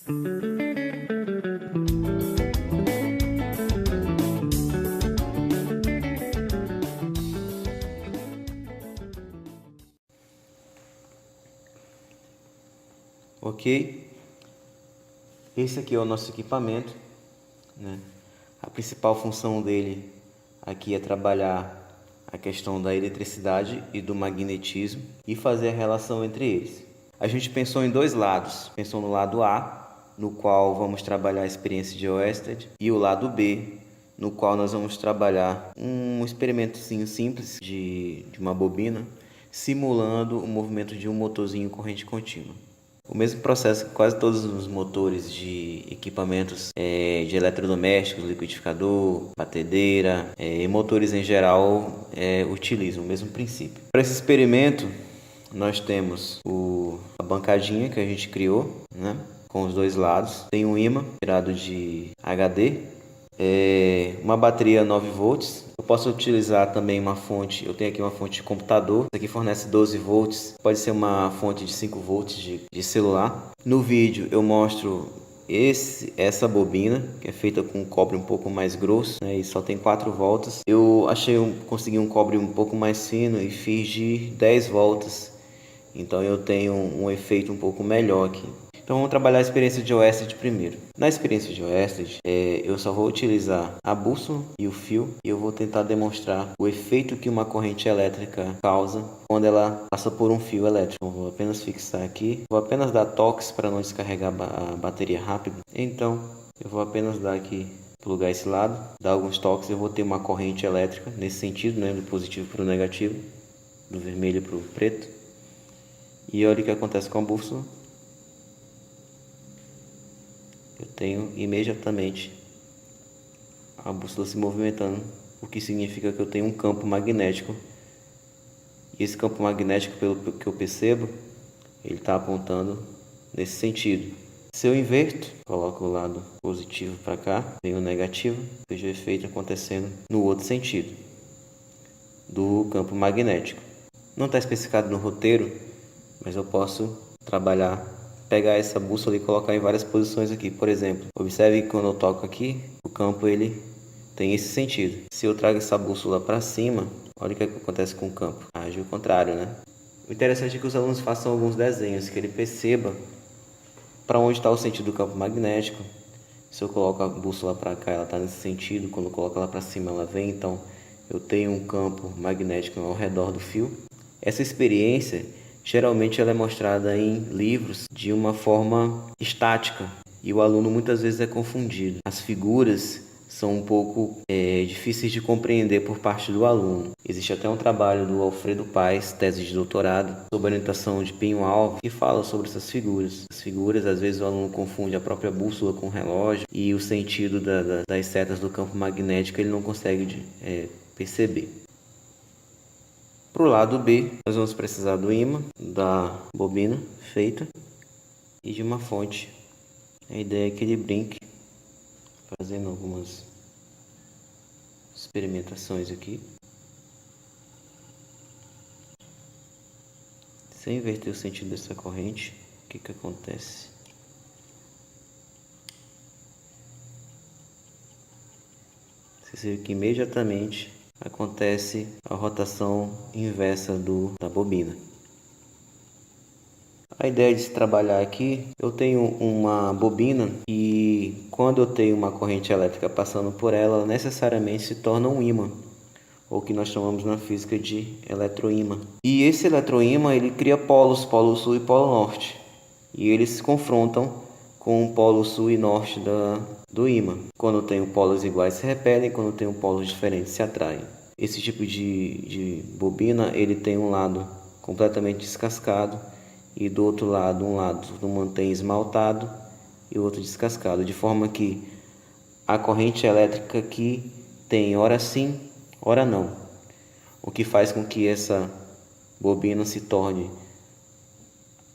Ok, esse aqui é o nosso equipamento, né? A principal função dele aqui é trabalhar a questão da eletricidade e do magnetismo e fazer a relação entre eles. A gente pensou em dois lados, pensou no lado A, no qual vamos trabalhar a experiência de Oersted, e o lado B, no qual nós vamos trabalhar um experimentozinho simples de uma bobina, simulando o movimento de um motorzinho corrente contínua. O mesmo processo que quase todos os motores de equipamentos de eletrodomésticos, liquidificador, batedeira e motores em geral utilizam o mesmo princípio. Para esse experimento, nós temos a bancadinha que a gente criou, né, com os dois lados. Tem um ímã tirado de HD, uma bateria 9 volts. Eu posso utilizar também uma fonte, eu tenho aqui uma fonte de computador, essa aqui fornece 12 volts, pode ser uma fonte de 5 volts de celular. No vídeo eu mostro essa bobina, que é feita com cobre um pouco mais grosso, né, e só tem 4 voltas. Eu consegui um cobre um pouco mais fino e fiz de 10 voltas, então eu tenho um efeito um pouco melhor aqui. Então vamos trabalhar a experiência de Oersted primeiro. Na experiência de Oersted, eu só vou utilizar a bússola e o fio e eu vou tentar demonstrar o efeito que uma corrente elétrica causa quando ela passa por um fio elétrico. Então, vou apenas fixar aqui, vou apenas dar toques para não descarregar a bateria rápido. Então eu vou apenas dar aqui, plugar esse lado, dar alguns toques, eu vou ter uma corrente elétrica nesse sentido, né, do positivo para o negativo, do vermelho para o preto. E olha o que acontece com a bússola. Eu tenho imediatamente a bússola se movimentando, o que significa que eu tenho um campo magnético. E esse campo magnético, pelo que eu percebo, ele está apontando nesse sentido. Se eu inverto, coloco o lado positivo para cá, venho o negativo, vejo o efeito acontecendo no outro sentido do campo magnético. Não está especificado no roteiro, mas eu posso pegar essa bússola e colocar em várias posições aqui. Por exemplo, observe que quando eu toco aqui, o campo ele tem esse sentido. Se eu trago essa bússola para cima, olha o que acontece com o campo. Age o contrário, né? O interessante é que os alunos façam alguns desenhos, que ele perceba para onde está o sentido do campo magnético. Se eu coloco a bússola para cá, ela está nesse sentido. Quando eu coloco ela para cima, ela vem. Então, eu tenho um campo magnético ao redor do fio. Essa experiência geralmente ela é mostrada em livros de uma forma estática e o aluno muitas vezes é confundido. As figuras são um pouco difíceis de compreender por parte do aluno. Existe até um trabalho do Alfredo Paes, tese de doutorado, sob orientação de Pinho Alves, que fala sobre essas figuras. As figuras, às vezes o aluno confunde a própria bússola com o relógio e o sentido das setas do campo magnético ele não consegue perceber. Para o lado B, nós vamos precisar do ímã, da bobina feita e de uma fonte. A ideia é que ele brinque, fazendo algumas experimentações aqui. Se eu inverter o sentido dessa corrente, o que acontece? Você vê que imediatamente acontece a rotação inversa da bobina. A ideia de se trabalhar aqui, eu tenho uma bobina e quando eu tenho uma corrente elétrica passando por ela, necessariamente se torna um ímã, ou que nós chamamos na física de eletroímã. E esse eletroímã, ele cria polos, polo sul e polo norte, e eles se confrontam com o polo sul e norte do ímã. Quando tenho polos iguais se repelem, quando tenho polos diferentes se atraem. Esse tipo de bobina, ele tem um lado completamente descascado e do outro lado, um lado mantém esmaltado e o outro descascado, de forma que a corrente elétrica aqui tem ora sim, ora não, o que faz com que essa bobina se torne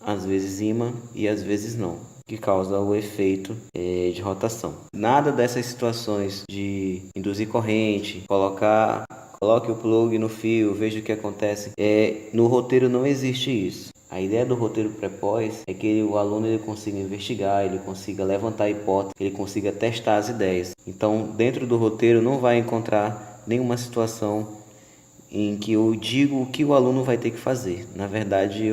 às vezes ímã e às vezes não, que causa o efeito de rotação. Nada dessas situações de induzir corrente, coloque o plug no fio, veja o que acontece. No roteiro não existe isso. A ideia do roteiro pré-pós é que o aluno ele consiga investigar, ele consiga levantar hipóteses, ele consiga testar as ideias. Então, dentro do roteiro não vai encontrar nenhuma situação em que eu digo o que o aluno vai ter que fazer. Na verdade,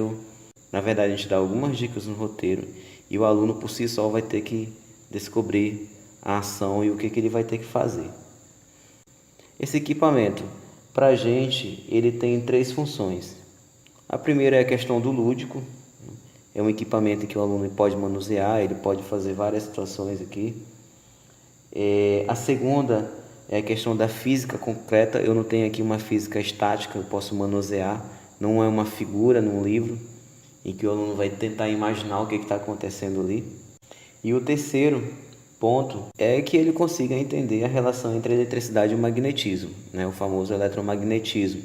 a gente dá algumas dicas no roteiro e o aluno por si só vai ter que descobrir a ação e o que ele vai ter que fazer. Esse equipamento, para a gente, ele tem 3 funções. A primeira é a questão do lúdico. É um equipamento que o aluno pode manusear, ele pode fazer várias situações aqui. A segunda é a questão da física concreta. Eu não tenho aqui uma física estática, eu posso manusear. Não é uma figura num livro em que o aluno vai tentar imaginar o que está acontecendo ali. E o terceiro ponto é que ele consiga entender a relação entre a eletricidade e o magnetismo, né? O famoso eletromagnetismo,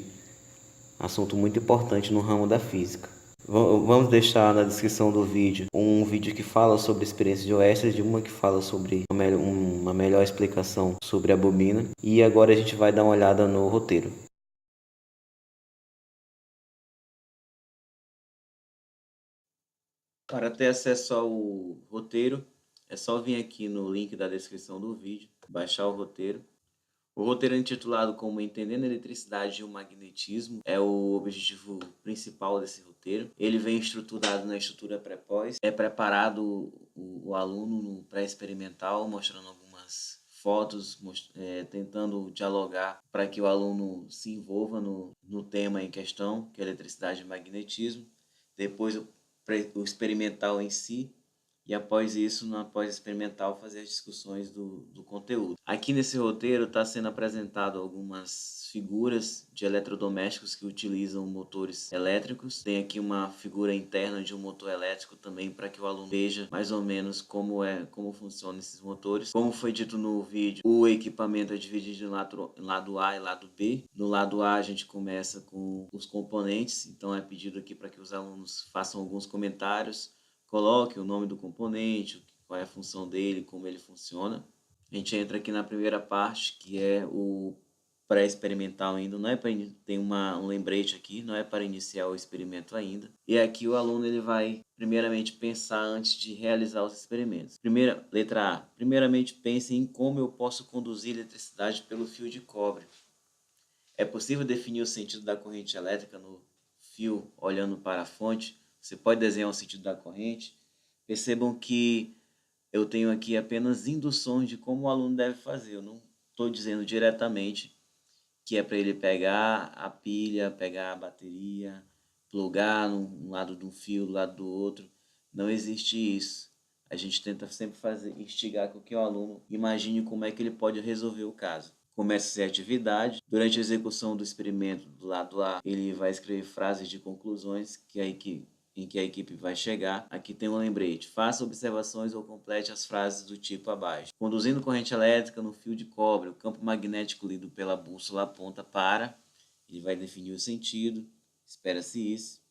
assunto muito importante no ramo da física. Vamos deixar na descrição do vídeo um vídeo que fala sobre a experiência de Orestes, de uma que fala sobre uma melhor explicação sobre a bobina. E agora a gente vai dar uma olhada no roteiro. Para ter acesso ao roteiro, é só vir aqui no link da descrição do vídeo, baixar o roteiro. O roteiro é intitulado como Entendendo a Eletricidade e o Magnetismo, é o objetivo principal desse roteiro. Ele vem estruturado na estrutura pré-pós, é preparado o aluno no pré-experimental, mostrando algumas fotos, tentando dialogar para que o aluno se envolva no tema em questão, que é eletricidade e magnetismo. Depois o experimental em si, e após isso, na pós-experimental, fazer as discussões do conteúdo. Aqui nesse roteiro está sendo apresentado algumas figuras de eletrodomésticos que utilizam motores elétricos. Tem aqui uma figura interna de um motor elétrico também para que o aluno veja mais ou menos como funcionam esses motores. Como foi dito no vídeo, o equipamento é dividido em lado A e lado B. No lado A a gente começa com os componentes, então é pedido aqui para que os alunos façam alguns comentários, coloque o nome do componente, qual é a função dele, como ele funciona. A gente entra aqui na primeira parte, que é o pré-experimental ainda. Não é para tem um lembrete aqui, não é para iniciar o experimento ainda. E aqui o aluno ele vai primeiramente pensar antes de realizar os experimentos. Letra A. Primeiramente pense em como eu posso conduzir eletricidade pelo fio de cobre. É possível definir o sentido da corrente elétrica no fio olhando para a fonte? Você pode desenhar o sentido da corrente. Percebam que eu tenho aqui apenas induções de como o aluno deve fazer. Eu não estou dizendo diretamente que é para ele pegar a pilha, pegar a bateria, plugar um lado de um fio, do lado do outro. Não existe isso. A gente tenta sempre instigar com que o aluno imagine como é que ele pode resolver o caso. Começa a atividade. Durante a execução do experimento do lado A, ele vai escrever frases de conclusões em que a equipe vai chegar. Aqui tem um lembrete. Faça observações ou complete as frases do tipo abaixo. Conduzindo corrente elétrica no fio de cobre, o campo magnético lido pela bússola aponta para... Ele vai definir o sentido. Espera-se isso.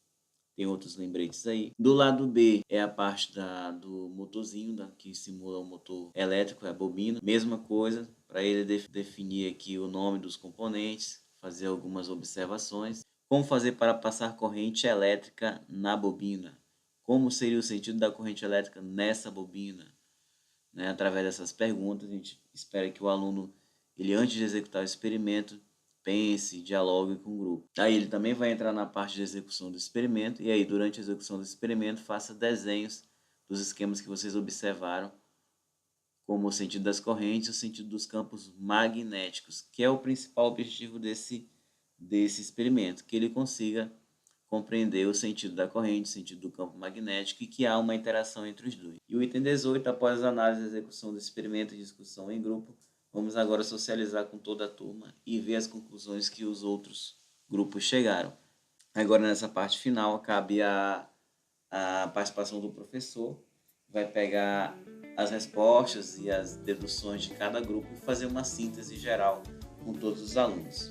Tem outros lembretes aí. Do lado B é a parte do motorzinho, que simula o motor elétrico, é a bobina. Mesma coisa, para ele definir aqui o nome dos componentes, fazer algumas observações. Como fazer para passar corrente elétrica na bobina? Como seria o sentido da corrente elétrica nessa bobina? Né? Através dessas perguntas, a gente espera que o aluno, antes de executar o experimento, pense, dialogue com o grupo. Aí ele também vai entrar na parte de execução do experimento, e aí durante a execução do experimento faça desenhos dos esquemas que vocês observaram, como o sentido das correntes e o sentido dos campos magnéticos, que é o principal objetivo desse experimento, que ele consiga compreender o sentido da corrente, o sentido do campo magnético e que há uma interação entre os dois. E o item 18, após a análise e execução do experimento e discussão em grupo, vamos agora socializar com toda a turma e ver as conclusões que os outros grupos chegaram. Agora, nessa parte final, cabe a participação do professor, vai pegar as respostas e as deduções de cada grupo e fazer uma síntese geral com todos os alunos.